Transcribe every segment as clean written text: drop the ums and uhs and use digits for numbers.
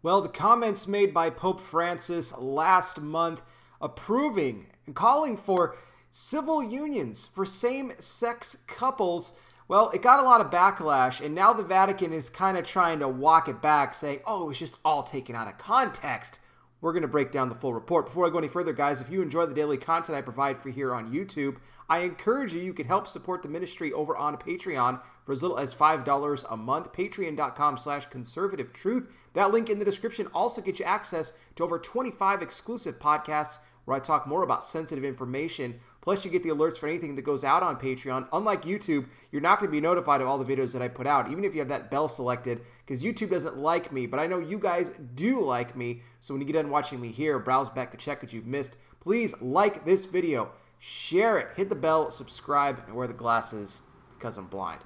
Well, the comments made by Pope Francis last month approving and calling for civil unions for same-sex couples, well, it got a lot of backlash, and now the Vatican is kind of trying to walk it back, saying, oh, it was just all taken out of context. We're going to break down the full report. Before I go any further, guys, if you enjoy the daily content I provide for here on YouTube, I encourage you could help support the ministry over on Patreon for as little as $5 a month. Patreon.com/conservativetruth. That link in the description also gets you access to over 25 exclusive podcasts where I talk more about sensitive information. Plus, you get the alerts for anything that goes out on Patreon. Unlike YouTube, you're not going to be notified of all the videos that I put out, even if you have that bell selected, because YouTube doesn't like me, but I know you guys do like me. So when you get done watching me here, browse back to check what you've missed. Please like this video, share it, hit the bell, subscribe, and wear the glasses because I'm blind.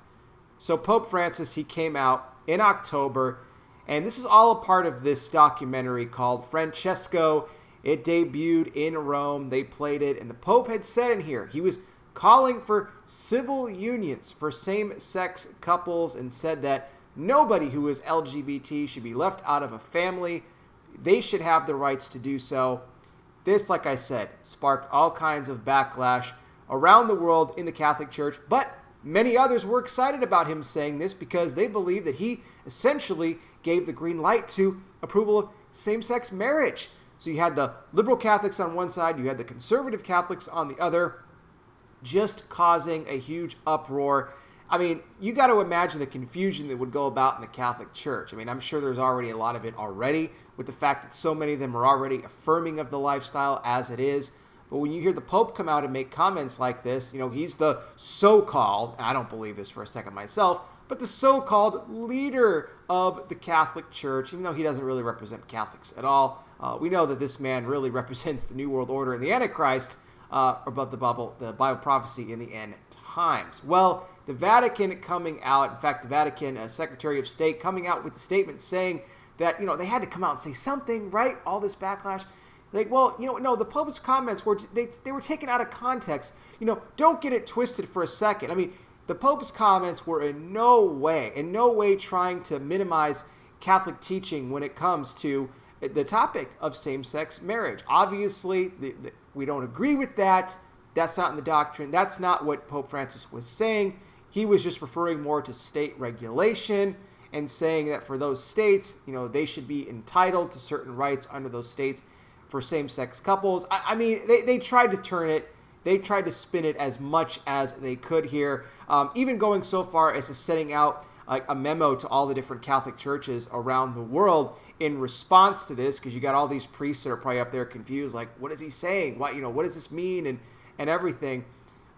So Pope Francis, he came out in October, and this is all a part of this documentary called Francesco. It debuted in Rome. They played it, and the Pope had said in here he was calling for civil unions for same-sex couples and said that nobody who is LGBT should be left out of a family. They should have the rights to do so. This, like I said, sparked all kinds of backlash around the world in the Catholic Church, but many others were excited about him saying this because they believe that he essentially gave the green light to approval of same-sex marriage. So you had the liberal Catholics on one side, you had the conservative Catholics on the other, just causing a huge uproar. I mean, you got to imagine the confusion that would go about in the Catholic Church. I mean, I'm sure there's already a lot of it already with the fact that so many of them are already affirming of the lifestyle as it is. But when you hear the Pope come out and make comments like this, you know, he's the so-called, I don't believe this for a second myself, but the so-called leader of the Catholic Church, even though he doesn't really represent Catholics at all. We know that this man really represents the New World Order and the Antichrist, about the Bible prophecy in the end times. Well, the Vatican coming out, in fact, the Vatican Secretary of State coming out with a statement saying that, you know, they had to come out and say something, right? All this backlash. Like, well, you know, no, the Pope's comments were, they were taken out of context. You know, don't get it twisted for a second. I mean, the Pope's comments were in no way trying to minimize Catholic teaching when it comes to the topic of same-sex marriage. Obviously, we don't agree with that. That's not in the doctrine. That's not what Pope Francis was saying. He was just referring more to state regulation and saying that for those states, you know, they should be entitled to certain rights under those states for same-sex couples. I mean, they tried to turn it. They tried to spin it as much as they could here, even going so far as to sending out a memo to all the different Catholic churches around the world in response to this, because you got all these priests that are probably up there confused, like, what is he saying? What does this mean? And everything.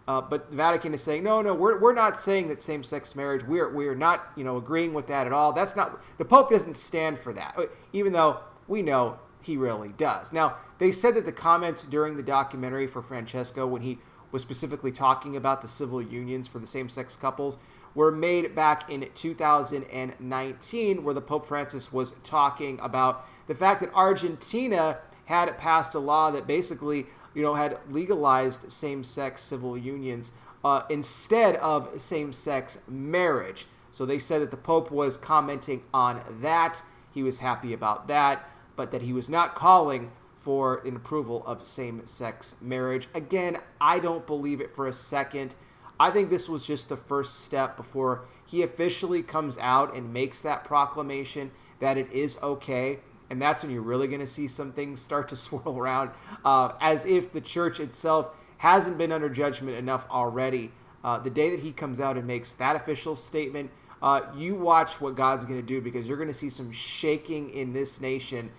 But the Vatican is saying, no, we're not saying that same-sex marriage, we're not, agreeing with that at all. That's not, the Pope doesn't stand for that, even though we know he really does. Now, they said that the comments during the documentary for Francesco, when he was specifically talking about the civil unions for the same-sex couples, were made back in 2019, where the Pope Francis was talking about the fact that Argentina had passed a law that basically, had legalized same-sex civil unions instead of same-sex marriage. So they said that the Pope was commenting on that. He was happy about that, but that he was not calling for an approval of same-sex marriage. Again, I don't believe it for a second. I think this was just the first step before he officially comes out and makes that proclamation that it is okay. And that's when you're really going to see some things start to swirl around, as if the church itself hasn't been under judgment enough already. The day that he comes out and makes that official statement, you watch what God's going to do, because you're going to see some shaking in this nation,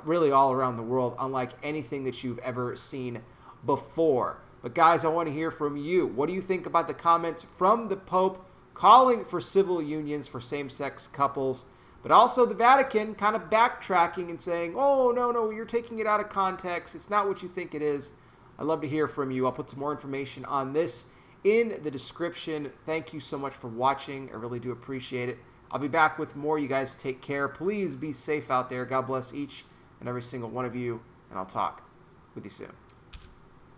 really all around the world, unlike anything that you've ever seen before. But guys, I want to hear from you. What do you think about the comments from the Pope calling for civil unions for same-sex couples, but also the Vatican kind of backtracking and saying, oh, no, you're taking it out of context. It's not what you think it is. I'd love to hear from you. I'll put some more information on this in the description. Thank you so much for watching. I really do appreciate it. I'll be back with more. You guys take care. Please be safe out there. God bless each and every single one of you, and I'll talk with you soon.